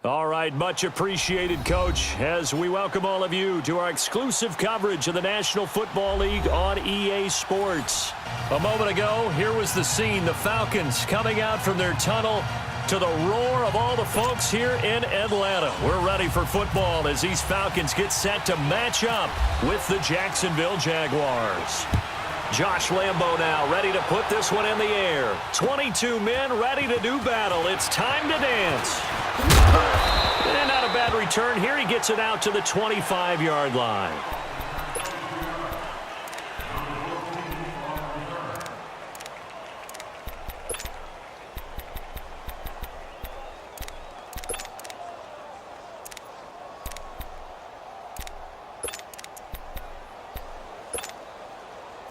All right, much appreciated, Coach, as we welcome all of you to our exclusive coverage of the National Football League on EA Sports. A moment ago, here was the scene, the Falcons coming out from their tunnel to the roar of all the folks here in Atlanta. We're ready for football as these Falcons get set to match up with the Jacksonville Jaguars. Josh Lambo now ready to put this one in the air. 22 men ready to do battle. It's time to dance. And not a bad return here. He gets it out to the 25-yard line.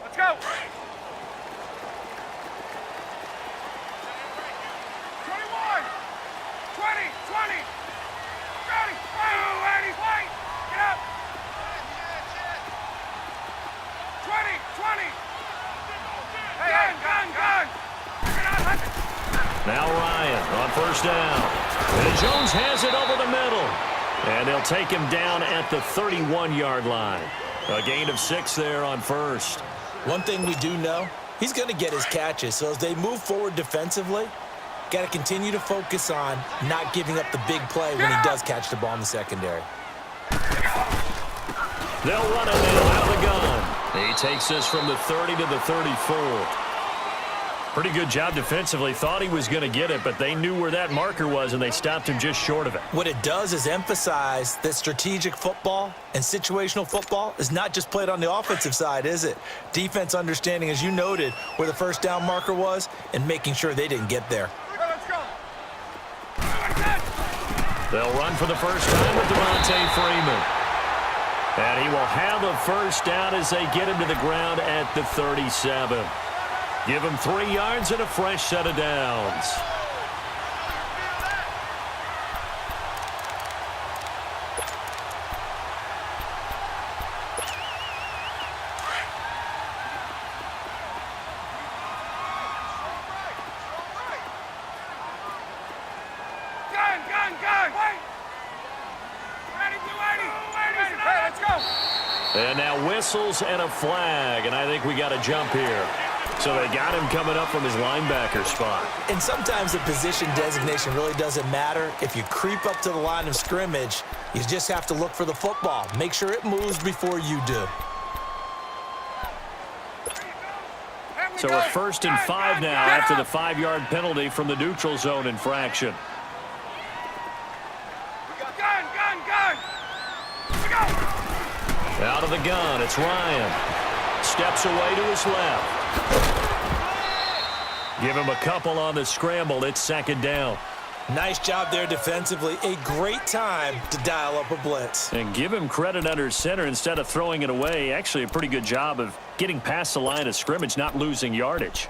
Let's go. 21, 20, 20. Ready. Oh, Eddie, wait. Get up. 20, 20. Hey, gun. Now Ryan on first down. And Jones has it over the middle. And they'll take him down at the 31-yard line. A gain of 6 there on first. One thing we do know, he's going to get his catches. So as they move forward defensively, got to continue to focus on not giving up the big play when he does catch the ball in the secondary. They'll run it now out of the gun. He takes this from the 30 to the 34. Pretty good job defensively. Thought he was going to get it, but they knew where that marker was, and they stopped him just short of it. What it does is emphasize that strategic football and situational football is not just played on the offensive side, is it? Defense understanding, as you noted, where the first down marker was and making sure they didn't get there. Let's go. They'll run for the first time with Devontae Freeman. And he will have a first down as they get him to the ground at the 37. Give him 3 yards and a fresh set of downs. Gun. Wait. Ready, 280. Hey, let's go. And now whistles and a flag, and I think we got a jump here. So they got him coming up from his linebacker spot. And sometimes the position designation really doesn't matter. If you creep up to the line of scrimmage, you just have to look for the football. Make sure it moves before you do. So we're 1st and 5 now after the 5-yard penalty from the neutral zone infraction. Gun. Here we go. Out of the gun, it's Ryan. Steps away to his left. Give him a couple on the scramble. It's 2nd down. Nice job there defensively. A great time to dial up a blitz. And give him credit under center instead of throwing it away. Actually, a pretty good job of getting past the line of scrimmage, not losing yardage.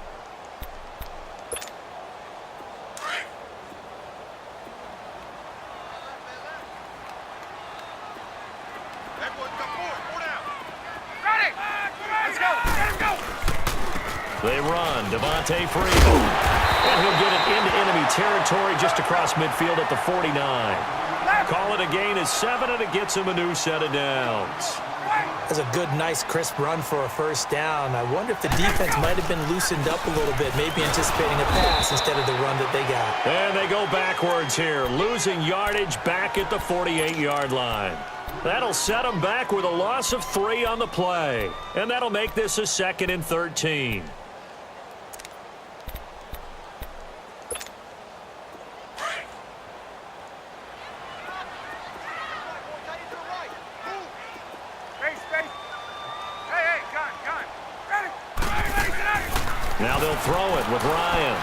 They run. Devontae Freeman. And he'll get it into enemy territory just across midfield at the 49. Call it a gain of 7, and it gets him a new set of downs. That's a good, nice, crisp run for a first down. I wonder if the defense might have been loosened up a little bit, maybe anticipating a pass instead of the run that they got. And they go backwards here, losing yardage back at the 48-yard line. That'll set them back with a loss of 3 on the play. And that'll make this a 2nd and 13. Now they'll throw it with Ryan.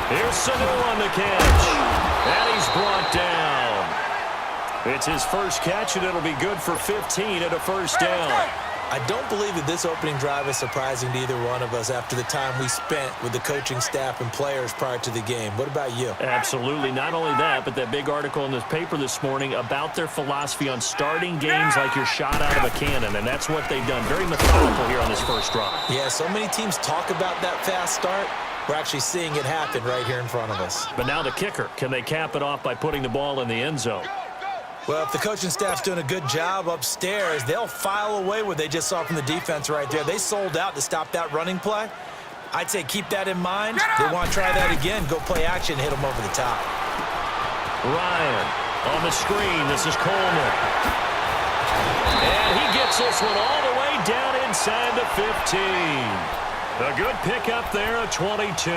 Here's Sanu on the catch. And he's brought down. It's his first catch, and it'll be good for 15 at a first down. I don't believe that this opening drive is surprising to either one of us after the time we spent with the coaching staff and players prior to the game. What about you? Absolutely. Not only that, but that big article in the paper this morning about their philosophy on starting games like you're shot out of a cannon, and that's what they've done. Very methodical here on this first drive. Yeah, so many teams talk about that fast start. We're actually seeing it happen right here in front of us. But now the kicker. Can they cap it off by putting the ball in the end zone? Well, if the coaching staff's doing a good job upstairs, they'll file away what they just saw from the defense right there. They sold out to stop that running play. I'd say keep that in mind. They want to try that again. Go play action, hit them over the top. Ryan on the screen. This is Coleman. And he gets this one all the way down inside the 15. A good pickup there, a 22.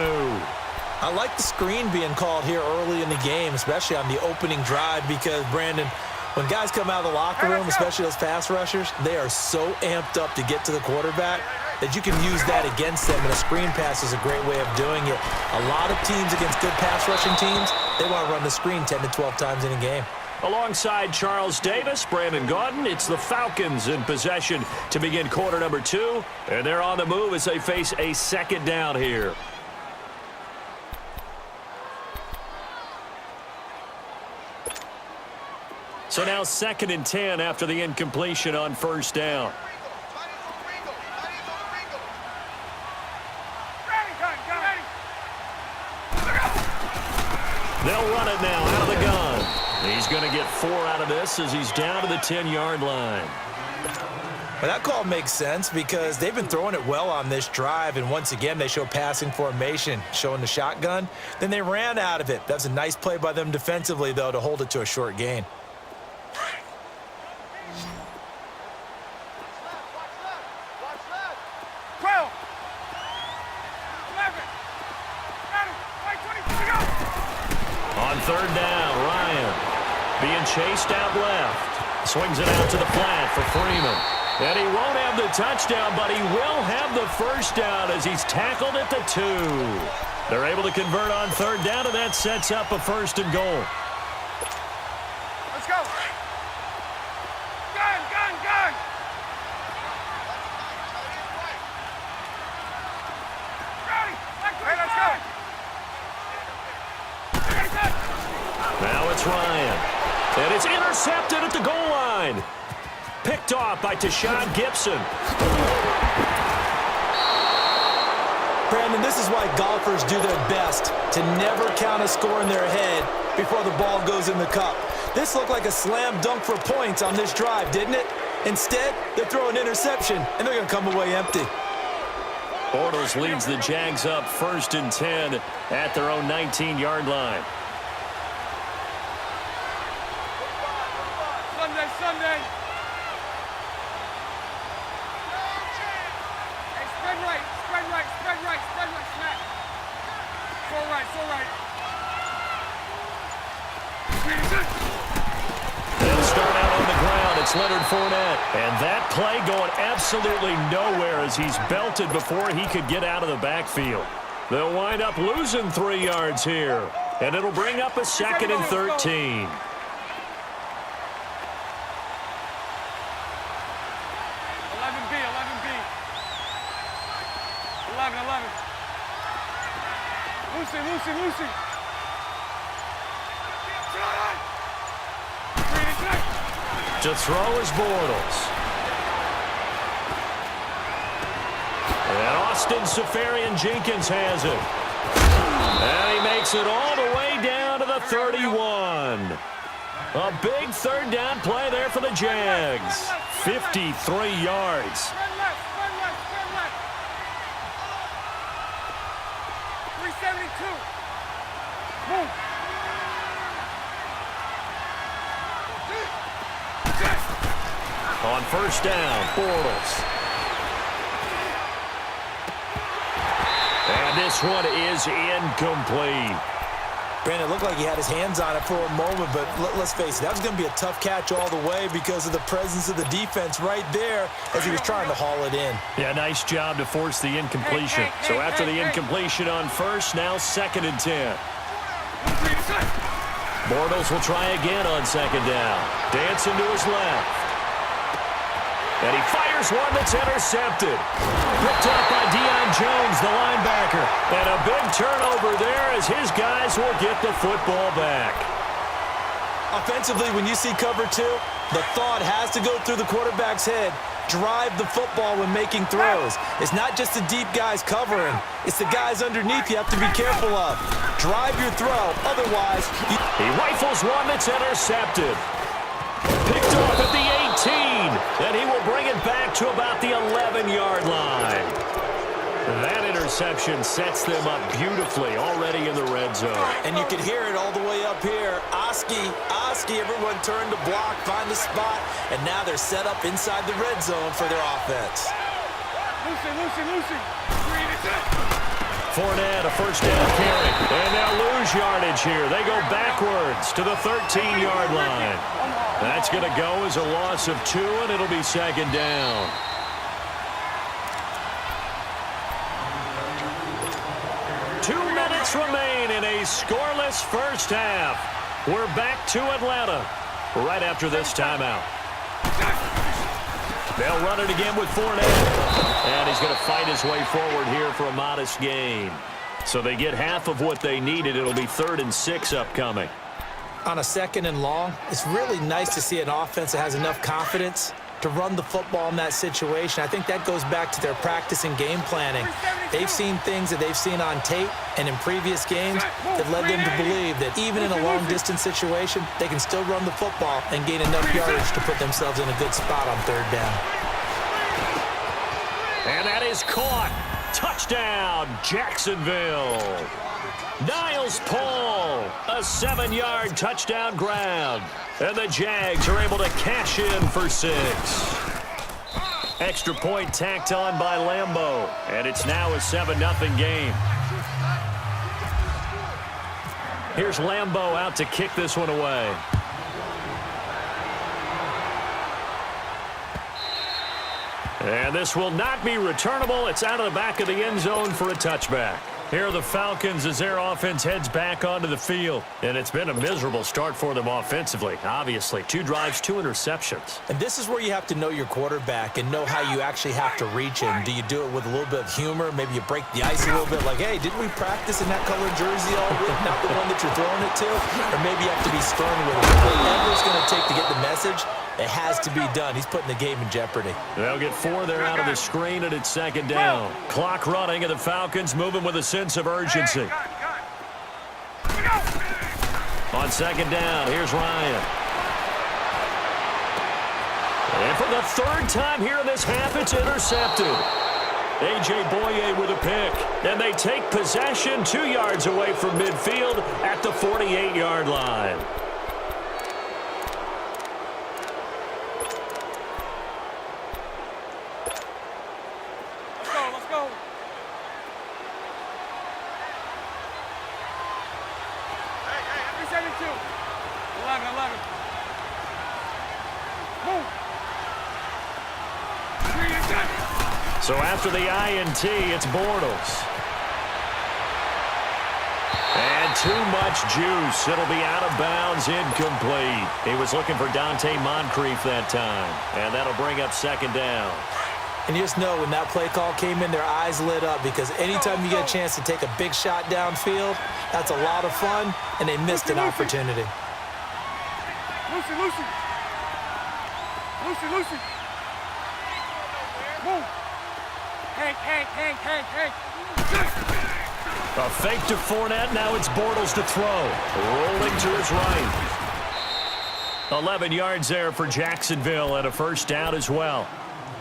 I like the screen being called here early in the game, especially on the opening drive, because, Brandon, when guys come out of the locker room, especially those pass rushers, they are so amped up to get to the quarterback that you can use that against them, and a screen pass is a great way of doing it. A lot of teams against good pass rushing teams, they want to run the screen 10 to 12 times in a game. Alongside Charles Davis, Brandon Gaudin, it's the Falcons in possession to begin quarter number 2, and they're on the move as they face a second down here. So now 2nd and 10 after the incompletion on first down. They'll run it now out of the gun. He's going to get 4 out of this as he's down to the 10-yard line. Well, that call makes sense because they've been throwing it well on this drive, and once again they show passing formation, showing the shotgun. Then they ran out of it. That's a nice play by them defensively, though, to hold it to a short gain. On third down, Ryan being chased out left. Swings it out to the flat for Freeman. And he won't have the touchdown, but he will have the first down as he's tackled at the 2. They're able to convert on third down, and that sets up a 1st and goal. Let's go. Gun, gun, gun. Ready. Hey, let's go. Now it's Ryan. And it's intercepted at the goal line. Picked off by Tashawn Gibson. Brandon, this is why golfers do their best to never count a score in their head before the ball goes in the cup. This looked like a slam dunk for points on this drive, didn't it? Instead, they throw an interception, and they're going to come away empty. Bortles leads the Jags up 1st and 10 at their own 19-yard line. Sunday. Hey, spread right, smack. So right. They'll start out on the ground. It's Leonard Fournette. And that play going absolutely nowhere as he's belted before he could get out of the backfield. They'll wind up losing 3 yards here. And it'll bring up a 2nd and 13. 11. Lucy. To throw is Bortles. And Austin Seferian-Jenkins has it. And he makes it all the way down to the 31. A big third down play there for the Jags. 53 yards. 372. Move. On first down, Bortles. And this one is incomplete. Brandon, it looked like he had his hands on it for a moment, but let's face it, that was going to be a tough catch all the way because of the presence of the defense right there as he was trying to haul it in. Yeah, nice job to force the incompletion. So after the incompletion on first, now 2nd and 10. Bortles will try again on 2nd down. Dancing to his left. And he fires one that's intercepted. Picked up by Deion Jones, the linebacker. And a big turnover there as his guys will get the football back. Offensively, when you see cover 2, the thought has to go through the quarterback's head. drive the football when making throws. It's not just the deep guys covering. It's the guys underneath you have to be careful of. Drive your throw. Otherwise, he rifles one that's intercepted. Picked off at the 18, and he will bring it back to about the 11-yard line. That interception sets them up beautifully already in the red zone. And you can hear it all the way up here. Oski, everyone turned to block, find the spot, and now they're set up inside the red zone for their offense. Lucy. Fournette, a first down carry. And they'll lose yardage here. They go backwards to the 13-yard line. That's going to go as a loss of 2, and it'll be second down. Remain in a scoreless first half. We're back to Atlanta right after this timeout. They'll run it again with Fournette. And he's going to fight his way forward here for a modest gain. So they get half of what they needed. It'll be 3rd and 6 upcoming. On a 2nd and long, it's really nice to see an offense that has enough confidence to run the football in that situation. I think that goes back to their practice and game planning. They've seen things that they've seen on tape and in previous games that led them to believe that even in a long-distance situation, they can still run the football and gain enough yardage to put themselves in a good spot on 3rd down. And that is caught. Touchdown, Jacksonville. Niles Paul, a 7-yard touchdown grab. And the Jags are able to cash in for 6. Extra point tacked on by Lambeau. And it's now a 7-0 game. Here's Lambeau out to kick this one away. And this will not be returnable. It's out of the back of the end zone for a touchback. Here are the Falcons as their offense heads back onto the field. And it's been a miserable start for them offensively, obviously. 2 drives, 2 interceptions. And this is where you have to know your quarterback and know how you actually have to reach him. Do you do it with a little bit of humor? Maybe you break the ice a little bit like, hey, didn't we practice in that colored jersey all week? Not the one that you're throwing it to? Or maybe you have to be stern with him. Whatever it's going to take to get the message, it has to be done. He's putting the game in jeopardy. They'll get 4 there out of the screen, and it's 2nd down. Clock running, and the Falcons moving with a sense of urgency. On 2nd down, here's Ryan. And for the 3rd time here in this half, it's intercepted. A.J. Boye with a pick. And they take possession 2 yards away from midfield at the 48-yard line. Let's go. 372. 11. Move. So after the INT, it's Bortles. And too much juice. It'll be out of bounds, incomplete. He was looking for Dante Moncrief that time. And that'll bring up 2nd down. And you just know when that play call came in, their eyes lit up because anytime you get a chance to take a big shot downfield, that's a lot of fun, and they missed an opportunity. Lucy. Move. Hank. A fake to Fournette. Now it's Bortles to throw. Rolling to his right. 11 yards there for Jacksonville and a first down as well.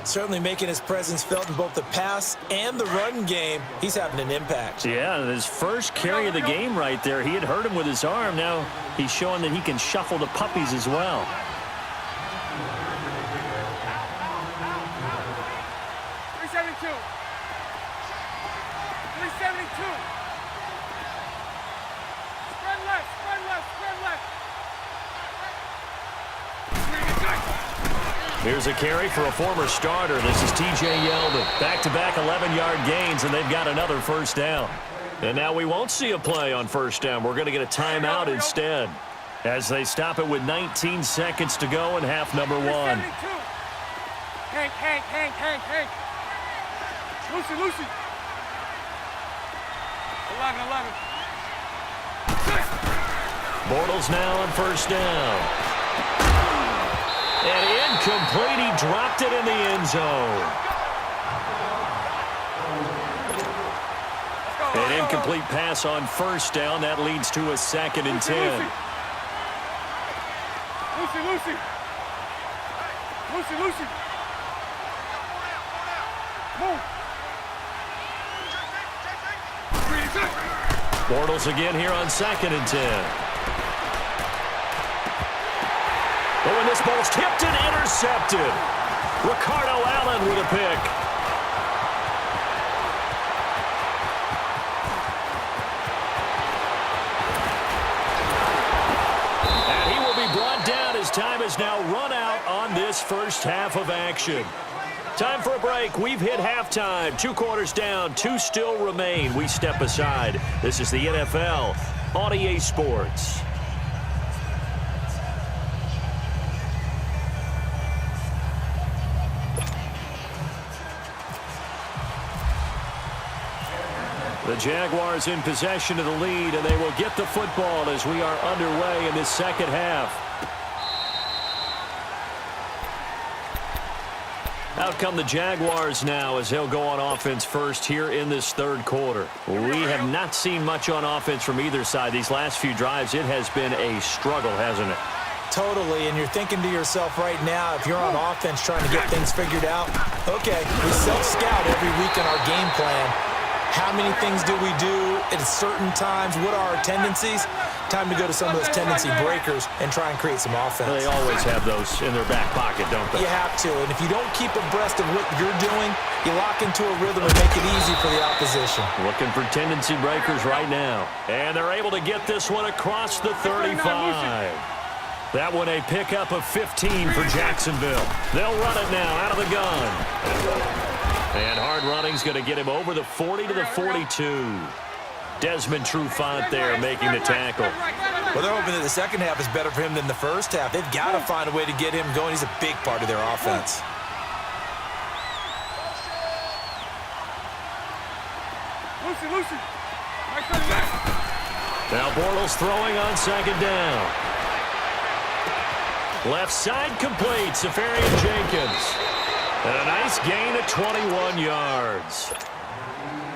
Certainly making his presence felt in both the pass and the run game. He's having an impact. Yeah, his first carry of the game right there. He had hurt him with his arm. Now he's showing that he can shuffle the puppies as well. Here's a carry for a former starter. This is T.J. Yeldon. Back-to-back 11-yard gains, and they've got another first down. And now we won't see a play on first down. We're going to get a timeout instead as they stop it with 19 seconds to go in half number 1. Hank. Lucy. 11. Bortles now on first down. And incomplete. He dropped it in the end zone. An incomplete pass on first down. That leads to a 2nd and 10. Lucy. Move. Bortles again here on 2nd and 10. Oh, and this ball's tipped and intercepted. Ricardo Allen with a pick. And he will be brought down as time is now run out on this first half of action. Time for a break. We've hit halftime. 2 quarters down. 2 still remain. We step aside. This is the NFL on EA Sports. The Jaguars in possession of the lead, and they will get the football as we are underway in this second half. Out come the Jaguars now as they'll go on offense first here in this third quarter. We have not seen much on offense from either side. These last few drives, it has been a struggle, hasn't it? Totally, and you're thinking to yourself right now, if you're on offense trying to get things figured out, okay, we self-scout every week in our game plan. How many things do we do at certain times? What are our tendencies? Time to go to some of those tendency breakers and try and create some offense. They always have those in their back pocket, don't they? You have to, and if you don't keep abreast of what you're doing, you lock into a rhythm and make it easy for the opposition. Looking for tendency breakers right now. And they're able to get this one across the 35. That one a pickup of 15 for Jacksonville. They'll run it now out of the gun. And hard running's going to get him over the 40 to the 42. Desmond Trufant there making the tackle. Well, they're hoping that the second half is better for him than the first half. They've got to find a way to get him going. He's a big part of their offense. Lucy. Now Bortles throwing on 2nd down. Left side complete. Safarian Jenkins. And a nice gain of 21 yards.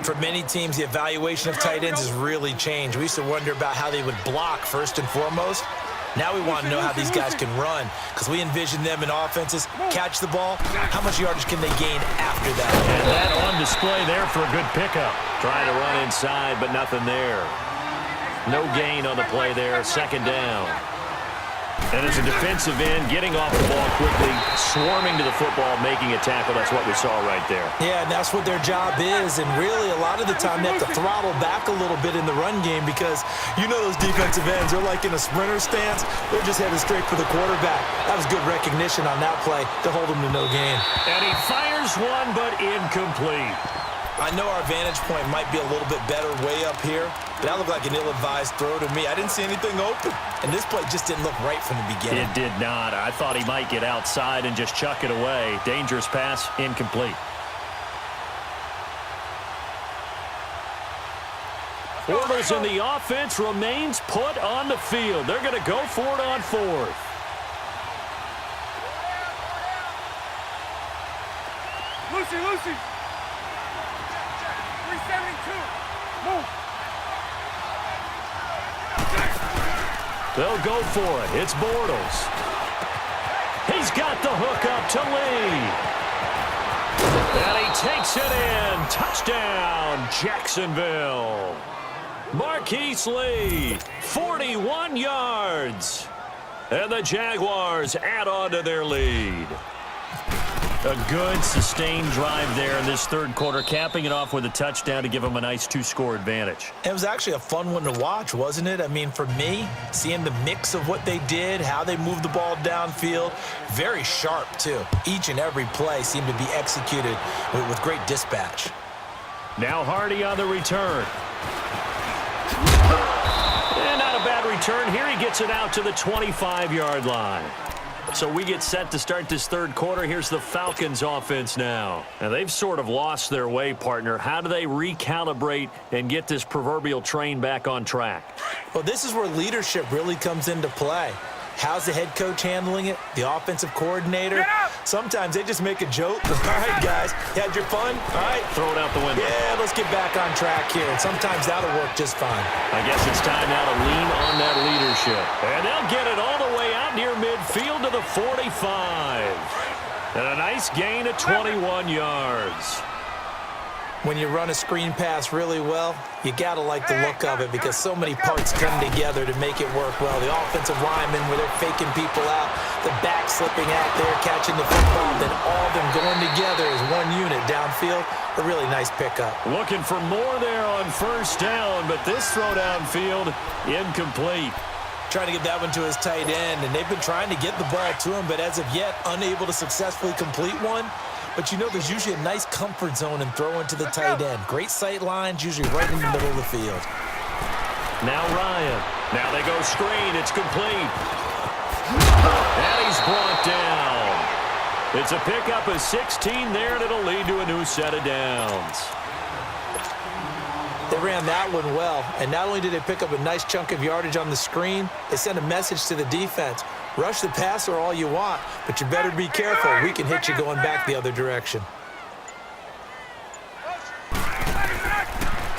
For many teams, the evaluation of tight ends has really changed. We used to wonder about how they would block first and foremost. Now we want to know how these guys can run because we envision them in offenses, catch the ball. How much yardage can they gain after that? And that on display there for a good pickup. Trying to run inside, but nothing there. No gain on the play there. 2nd down. And as a defensive end, getting off the ball quickly, swarming to the football, making a tackle. That's what we saw right there. Yeah, and that's what their job is. And really, a lot of the time, they have to throttle back a little bit in the run game because you know those defensive ends, they're like in a sprinter stance. They're just headed straight for the quarterback. That was good recognition on that play to hold them to no gain. And he fires one, but incomplete. I know our vantage point might be a little bit better way up here, but that looked like an ill-advised throw to me. I didn't see anything open, and this play just didn't look right from the beginning. It did not. I thought he might get outside and just chuck it away. Dangerous pass, incomplete. Bortles in the offense remains put on the field. They're going to go for it on 4th. Lucy. 372. Move. They'll go for it. It's Bortles. He's got the hook up to Lee. And he takes it in. Touchdown, Jacksonville. Marquise Lee, 41 yards. And the Jaguars add on to their lead. A good, sustained drive there in this third quarter, capping it off with a touchdown to give them a nice 2-score advantage. It was actually a fun one to watch, wasn't it? I mean, for me, seeing the mix of what they did, how they moved the ball downfield, very sharp, too. Each and every play seemed to be executed with great dispatch. Now Hardy on the return. And not a bad return here. He gets it out to the 25-yard line. So we get set to start this third quarter. Here's the Falcons offense now. Now they've sort of lost their way, partner. How do they recalibrate and get this proverbial train back on track? Well, this is where leadership really comes into play. How's the head coach handling it? The offensive coordinator? Sometimes they just make a joke. All right, guys, you had your fun? All right. Throw it out the window. Yeah, let's get back on track here. And sometimes that'll work just fine. I guess it's time now to lean on that leadership. And they'll get it all the way out near midfield to the 45. And a nice gain of 21 yards. When you run a screen pass really well, you got to like the look of it because so many parts come together to make it work well. The offensive linemen, where they're faking people out, the back slipping out there, catching the football, then all of them going together as one unit downfield. A really nice pickup. Looking for more there on first down, but this throw downfield incomplete. Trying to get that one to his tight end, and they've been trying to get the ball to him, but as of yet, unable to successfully complete one. But you know there's usually a nice comfort zone in throwing to the tight end. Great sight lines, usually right in the middle of the field. Now Ryan. Now they go screen. It's complete. And he's brought down. It's a pickup of 16 there, and it'll lead to a new set of downs. They ran that one well, and not only did they pick up a nice chunk of yardage on the screen, they sent a message to the defense. Rush the passer all you want, but you better be careful. We can hit you going back the other direction.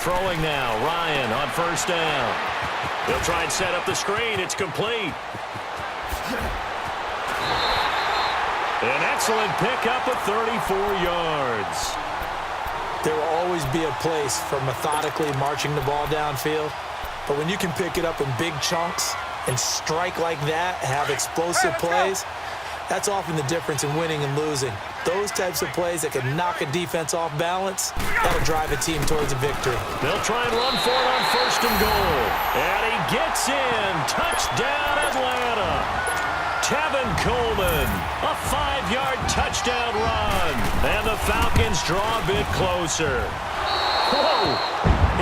Throwing now, Ryan on first down. They'll try and set up the screen. It's complete. An excellent pickup of 34 yards. There will always be a place for methodically marching the ball downfield, but when you can pick it up in big chunks and strike like that, have explosive plays, that's often the difference in winning and losing. Those types of plays that can knock a defense off balance, that'll drive a team towards a victory. They'll try and run for it on first and goal. And he gets in. Touchdown, Atlanta. Tevin Coleman, a 5-yard touchdown run. And the Falcons draw a bit closer. Whoa!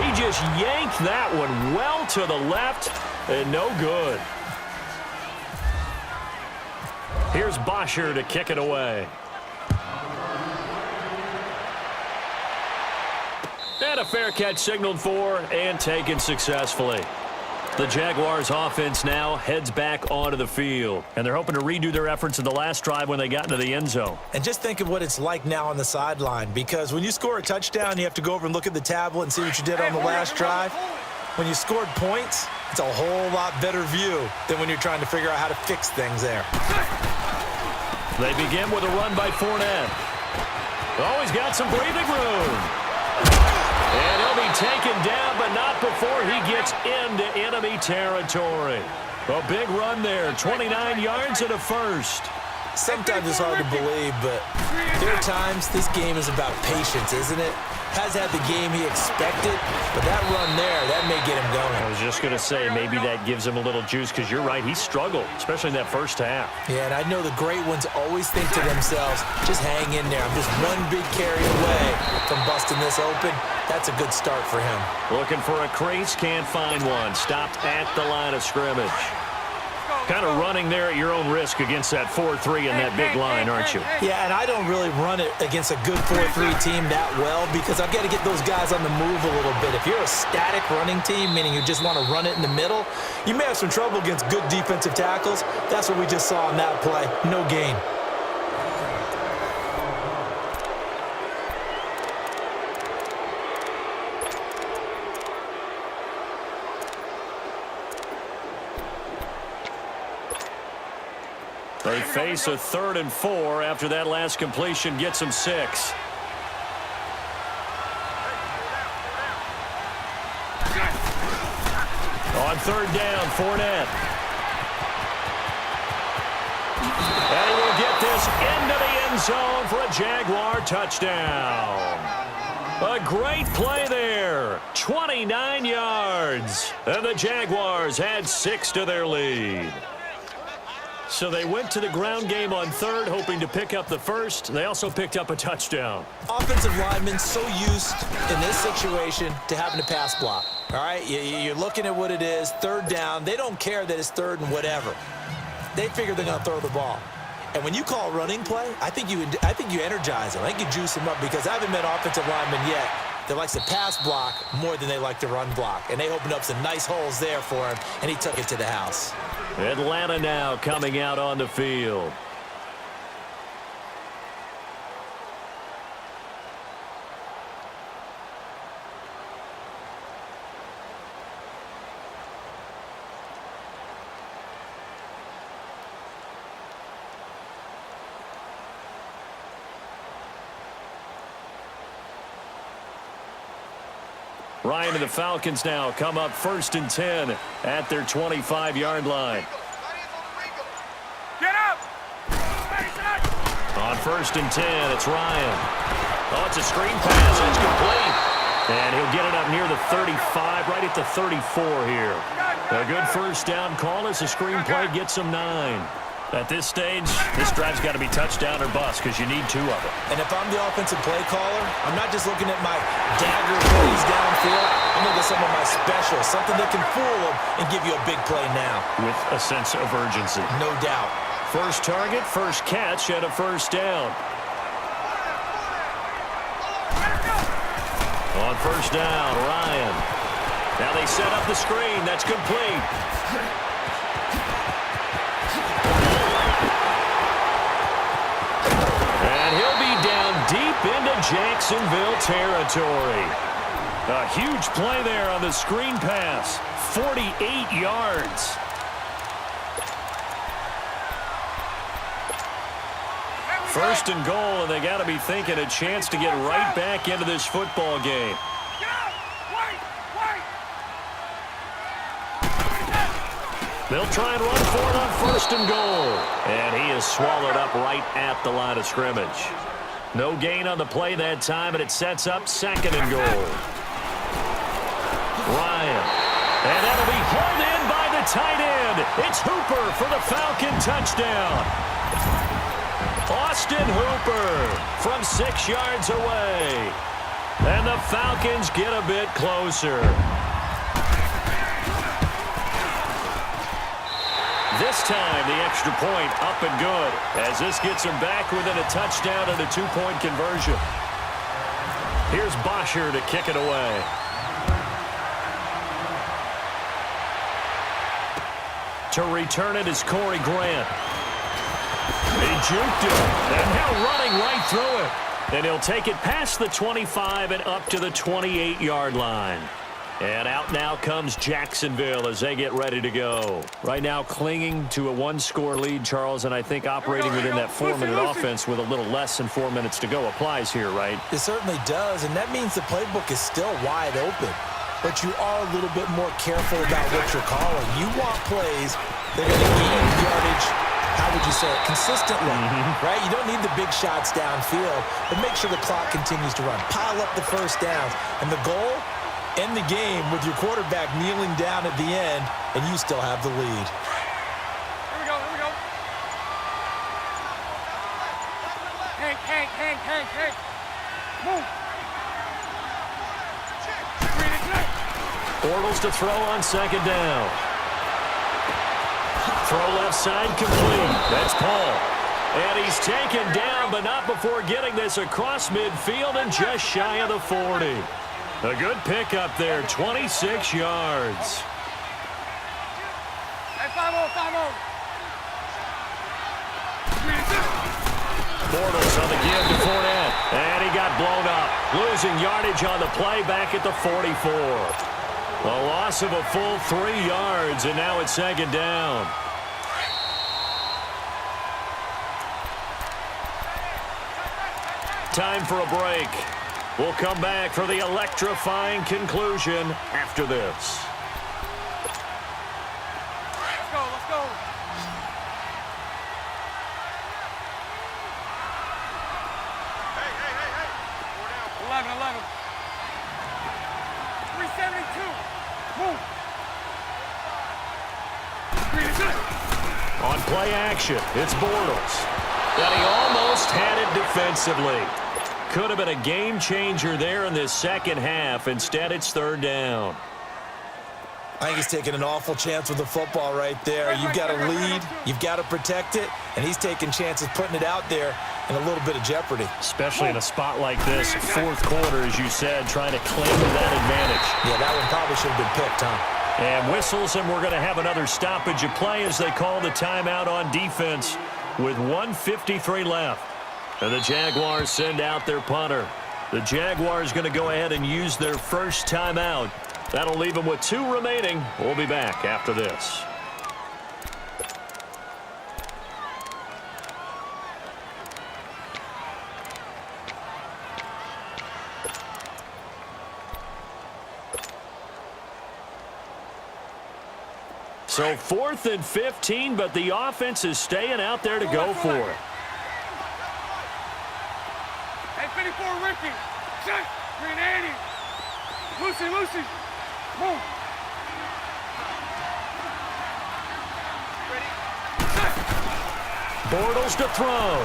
He just yanked that one well to the left, and no good. Here's Bosher to kick it away. And a fair catch signaled for and taken successfully. The Jaguars offense now heads back onto the field, and they're hoping to redo their efforts in the last drive when they got into the end zone. And just think of what it's like now on the sideline, because when you score a touchdown, you have to go over and look at the tablet and see what you did on the last drive. When you scored points, it's a whole lot better view than when you're trying to figure out how to fix things there. They begin with a run by Fournette. Oh, he's got some breathing room. And he'll be taken down, but not before he gets into enemy territory. A big run there, 29 yards and a first. Sometimes it's hard to believe, but there are times this game is about patience, isn't it? Has had the game he expected, but that run there, that may get him going. I was just going to say, maybe that gives him a little juice, because you're right, he struggled, especially in that first half. Yeah, and I know the great ones always think to themselves, just hang in there. I'm just one big carry away from busting this open. That's a good start for him. Looking for a crease, can't find one. Stopped at the line of scrimmage. Kind of running there at your own risk against that 4-3 and that big line, aren't you? Yeah, and I don't really run it against a good 4-3 team that well because I've got to get those guys on the move a little bit. If you're a static running team, meaning you just want to run it in the middle, you may have some trouble against good defensive tackles. That's what we just saw in that play. No gain. They face a 3rd and 4 after that last completion gets them 6. On 3rd down, Fournette. And he will get this into the end zone for a Jaguar touchdown. A great play there. 29 yards. And the Jaguars had 6 to their lead. So they went to the ground game on 3rd, hoping to pick up the 1st. They also picked up a touchdown. Offensive linemen so used in this situation to having to pass block. All right, you're looking at what it is, 3rd down. They don't care that it's 3rd and whatever. They figure they're going to throw the ball. And when you call a running play, I think you energize them. I think you juice them up because I haven't met offensive linemen yet that likes to pass block more than they like to run block. And they opened up some nice holes there for him, and he took it to the house. Atlanta now coming out on the field. Ryan and the Falcons now come up 1st and 10 at their 25-yard line. Get up! On 1st and 10, it's Ryan. Oh, it's a screen pass. It's complete. And he'll get it up near the 35, right at the 34 here. A good first down call as the screen play gets him 9. At this stage, this drive's got to be touchdown or bust because you need 2 of them. And if I'm the offensive play caller, I'm not just looking at my dagger plays downfield. I'm looking at some of my specials, something that can fool them and give you a big play now. With a sense of urgency. No doubt. First target, first catch, and a first down. On first down, Ryan. Now they set up the screen. That's complete. And he'll be down deep into Jacksonville territory. A huge play there on the screen pass. 48 yards. First and goal, and they got to be thinking a chance to get right back into this football game. They'll try and run for it on 1st and goal. And he is swallowed up right at the line of scrimmage. No gain on the play that time, and it sets up 2nd and goal. Ryan. And that'll be hauled in by the tight end. It's Hooper for the Falcon touchdown. Austin Hooper from 6 yards away. And the Falcons get a bit closer. This time, the extra point up and good, as this gets them back within a touchdown and a 2-point conversion. Here's Bosher to kick it away. To return it is Corey Grant. He juked it, and now running right through it. And he'll take it past the 25 and up to the 28-yard line. And out now comes Jacksonville as they get ready to go. Right now clinging to a 1-score lead, Charles, and I think operating within that 4-minute offense with a little less than 4 minutes to go applies here, right? It certainly does, and that means the playbook is still wide open. But you are a little bit more careful about what you're calling. You want plays that are going to gain yardage, how would you say it, consistently, right? You don't need the big shots downfield, but make sure the clock continues to run. Pile up the first downs, and the goal, end the game with your quarterback kneeling down at the end, and you still have the lead. Here we go, here we go. Hank. Move. Bortles to throw on 2nd down. Throw left side complete. That's Paul. And he's taken down, but not before getting this across midfield and just shy of the 40. A good pickup there, 26 yards. Hey, 5-0. Bortles on the give to Fournette. And he got blown up. Losing yardage on the play back at the 44. A loss of a full 3 yards, and now it's 2nd down. Time for a break. We'll come back for the electrifying conclusion after this. Let's go. 11. 372. Move. On play action, it's Bortles. And he almost had it defensively. Could have been a game changer there in this second half. Instead, it's 3rd down. I think he's taking an awful chance with the football right there. You've got to lead, you've got to protect it, and he's taking chances putting it out there in a little bit of jeopardy. Especially in a spot like this, 4th quarter, as you said, trying to claim that advantage. Yeah, that one probably should have been picked, huh? And whistles, and we're going to have another stoppage of play as they call the timeout on defense with 1:53 left. And the Jaguars send out their punter. The Jaguars going to go ahead and use their first timeout. That'll leave them with 2 remaining. We'll be back after this. So 4th and 15, but the offense is staying out there to go for it. Hey, 54, Ricky. Check. 380. Lucy, Lucy. Move. Ready? Check. Bortles to throw.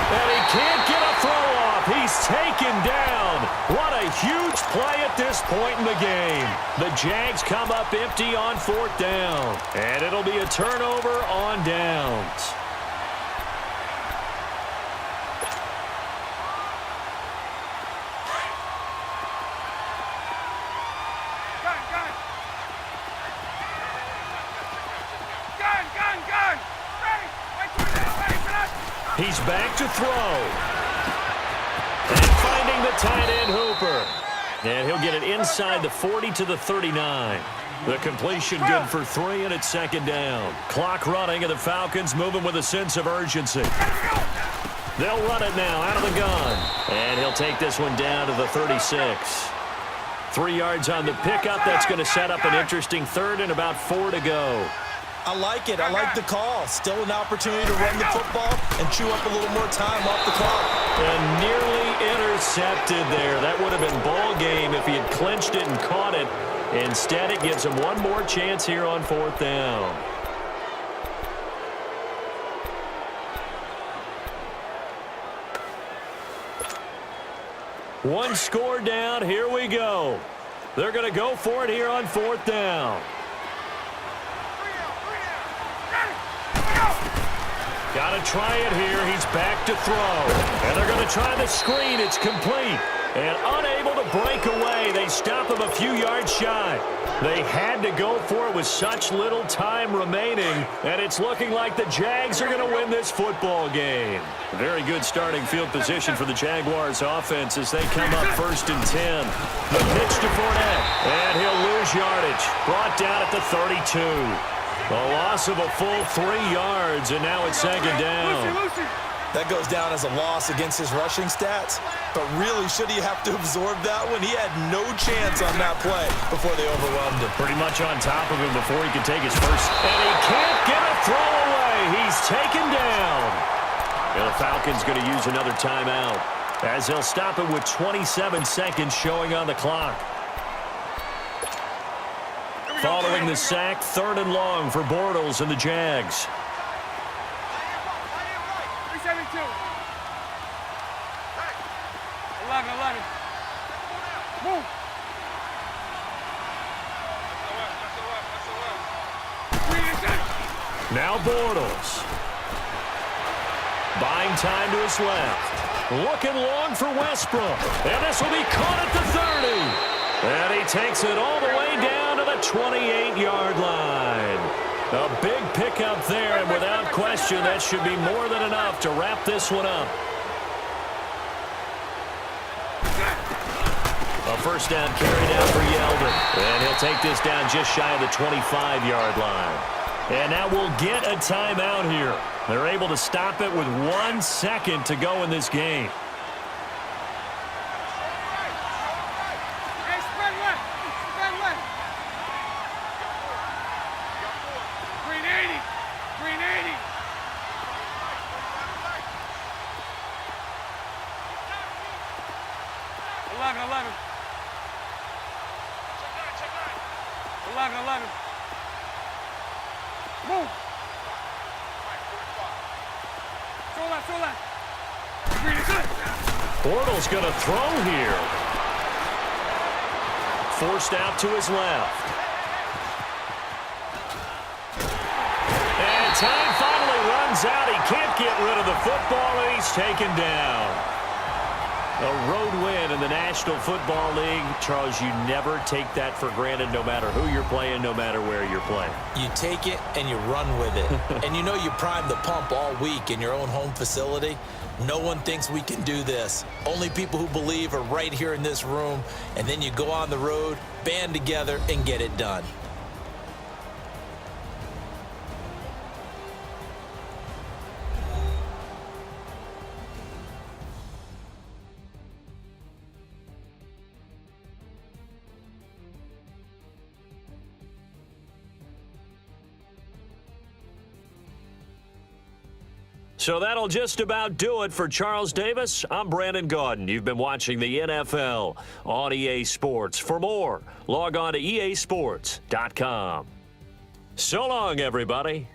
And he can't get a throw off. He's taken down. What a huge play at this point in the game. The Jags come up empty on 4th down. And it'll be a turnover on downs. He's back to throw. And finding the tight end Hooper. And he'll get it inside the 40 to the 39. The completion good for 3, and it's 2nd down. Clock running, and the Falcons moving with a sense of urgency. They'll run it now out of the gun. And he'll take this one down to the 36. 3 yards on the pickup. That's going to set up an interesting 3rd and about 4 to go. I like it. I like the call. Still an opportunity to run the football and chew up a little more time off the clock. And nearly intercepted there. That would have been ball game if he had clinched it and caught it. Instead, it gives him one more chance here on 4th down. One score down. Here we go. They're going to go for it here on 4th down. Got to try it here. He's back to throw. And they're going to try the screen. It's complete. And unable to break away. They stop him a few yards shy. They had to go for it with such little time remaining. And it's looking like the Jags are going to win this football game. Very good starting field position for the Jaguars offense as they come up 1st and 10. The pitch to Fournette. And he'll lose yardage. Brought down at the 32. A loss of a full 3 yards, and now it's 2nd down. That goes down as a loss against his rushing stats, but really, should he have to absorb that one? He had no chance on that play before they overwhelmed him. Pretty much on top of him before he could take his first. And he can't get a throw away. He's taken down. And the Falcons going to use another timeout as they'll stop it with 27 seconds showing on the clock. Following the sack, 3rd and long for Bortles and the Jags. 372. 11. Move. Now Bortles. Buying time to his left. Looking long for Westbrook. And this will be caught at the 30. And he takes it all the way down to the 28-yard line. A big pickup there, and without question, that should be more than enough to wrap this one up. A first down carry down for Yeldon. And he'll take this down just shy of the 25-yard line. And now we'll get a timeout here. They're able to stop it with 1 second to go in this game. Hey, spread left. 380. 11. Move. Show left. Bortles going to throw here. Forced out to his left. And time finally runs out. He can't get rid of the football, and he's taken down. A road win in the National Football League. Charles, you never take that for granted, no matter who you're playing, no matter where you're playing. You take it and you run with it. And you know you prime the pump all week in your own home facility. No one thinks we can do this. Only people who believe are right here in this room. And then you go on the road, band together, and get it done. So that'll just about do it for Charles Davis. I'm Brandon Gaudin. You've been watching the NFL on EA Sports. For more, log on to easports.com. So long, everybody.